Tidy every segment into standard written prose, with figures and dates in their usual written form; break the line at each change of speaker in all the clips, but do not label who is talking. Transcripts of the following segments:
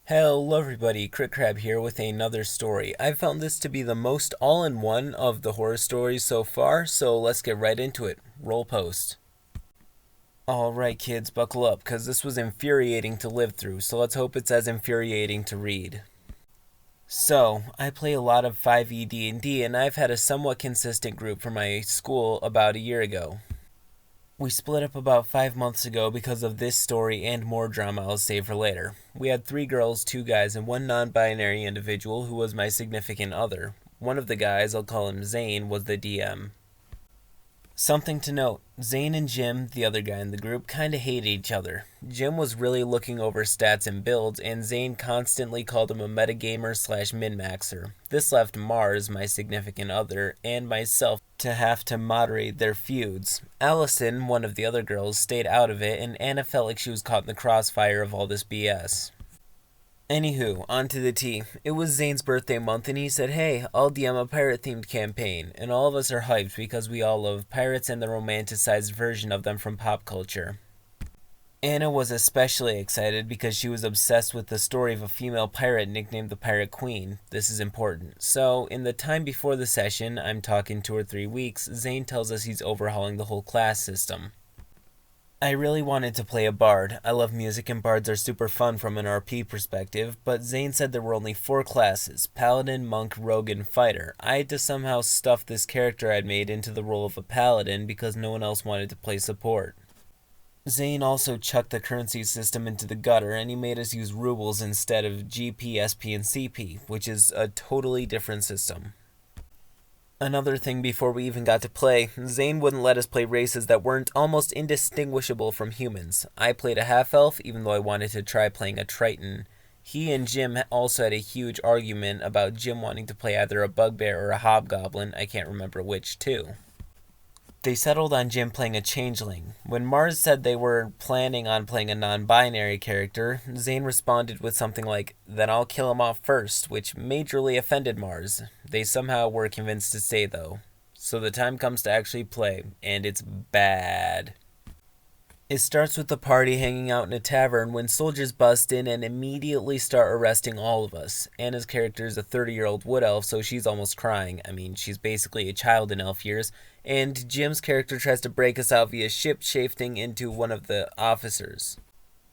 Hello everybody, CritCrab here with another story. I found this to be the most all-in-one of the horror stories so far, so let's get right into it. Roll post. Alright kids, buckle up, cause this was infuriating to live through, so let's hope it's as infuriating to read. So, I play a lot of 5e D&D, and I've had a somewhat consistent group for my school about a year ago. We split up about 5 months ago because of this story and more drama I'll save for later. We had 3 girls, 2 guys, and one non-binary individual who was my significant other. One of the guys, I'll call him Zane, was the DM. Something to note, Zane and Jim, the other guy in the group, kinda hated each other. Jim was really looking over stats and builds, and Zane constantly called him a metagamer slash min-maxer. This left Mars, my significant other, and myself to have to moderate their feuds. Allison, one of the other girls, stayed out of it, and Anna felt like she was caught in the crossfire of all this BS. Anywho, on to the tea. It was Zane's birthday month and he said, hey, I'll DM a pirate-themed campaign. And all of us are hyped because we all love pirates and the romanticized version of them from pop culture. Anna was especially excited because she was obsessed with the story of a female pirate nicknamed the Pirate Queen. This is important. So, in the time before the session, I'm talking 2 or 3 weeks, Zane tells us he's overhauling the whole class system. I really wanted to play a bard. I love music and bards are super fun from an RP perspective, but Zane said there were only 4 classes, paladin, monk, rogue, and fighter. I had to somehow stuff this character I'd made into the role of a paladin because no one else wanted to play support. Zane also chucked the currency system into the gutter and he made us use rubles instead of GP, SP, and CP, which is a totally different system. Another thing before we even got to play, Zane wouldn't let us play races that weren't almost indistinguishable from humans. I played a half-elf even though I wanted to try playing a Triton. He and Jim also had a huge argument about Jim wanting to play either a bugbear or a hobgoblin, I can't remember which too. They settled on Jim playing a changeling. When Mars said they were planning on playing a non-binary character, Zane responded with something like, then I'll kill him off first, which majorly offended Mars. They somehow were convinced to stay though. So the time comes to actually play, and it's bad. It starts with the party hanging out in a tavern when soldiers bust in and immediately start arresting all of us. Anna's character is a 30-year-old wood elf, so she's almost crying. I mean, she's basically a child in elf years. And Jim's character tries to break us out via ship shafting into one of the officers,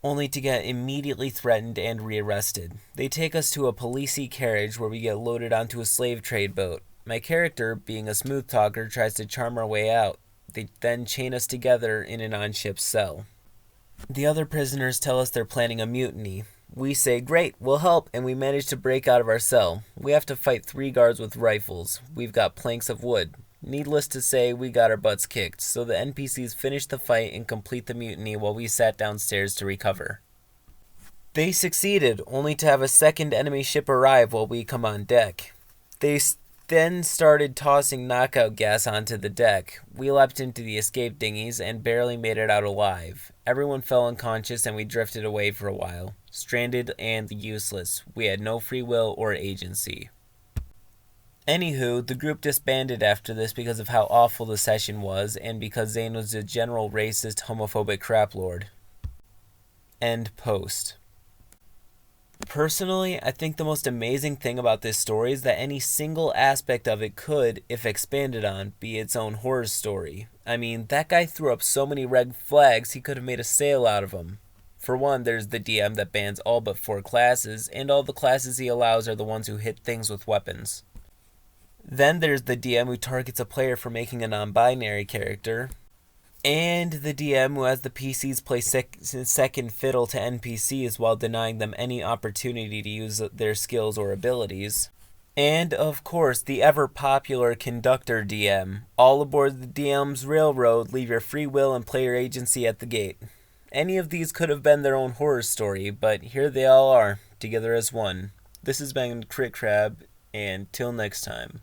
only to get immediately threatened and rearrested. They take us to a policey carriage where we get loaded onto a slave trade boat. My character, being a smooth talker, tries to charm our way out. They then chain us together in an on-ship cell. The other prisoners tell us they're planning a mutiny. We say, great, we'll help, and we manage to break out of our cell. We have to fight 3 guards with rifles. We've got planks of wood. Needless to say, we got our butts kicked, so the NPCs finish the fight and complete the mutiny while we sat downstairs to recover. They succeeded, only to have a second enemy ship arrive while we come on deck. They then started tossing knockout gas onto the deck. We leapt into the escape dinghies and barely made it out alive. Everyone fell unconscious and we drifted away for a while. Stranded and useless. We had no free will or agency. Anywho, the group disbanded after this because of how awful the session was and because Zane was a general racist, homophobic crap lord. End post. Personally, I think the most amazing thing about this story is that any single aspect of it could, if expanded on, be its own horror story. I mean, that guy threw up so many red flags he could have made a sale out of them. For one, there's the DM that bans all but 4 classes, and all the classes he allows are the ones who hit things with weapons. Then there's the DM who targets a player for making a non-binary character. And the DM who has the PCs play second fiddle to NPCs while denying them any opportunity to use their skills or abilities. And, of course, the ever-popular Conductor DM. All aboard the DM's railroad, leave your free will and player agency at the gate. Any of these could have been their own horror story, but here they all are, together as one. This has been CritCrab, and till next time.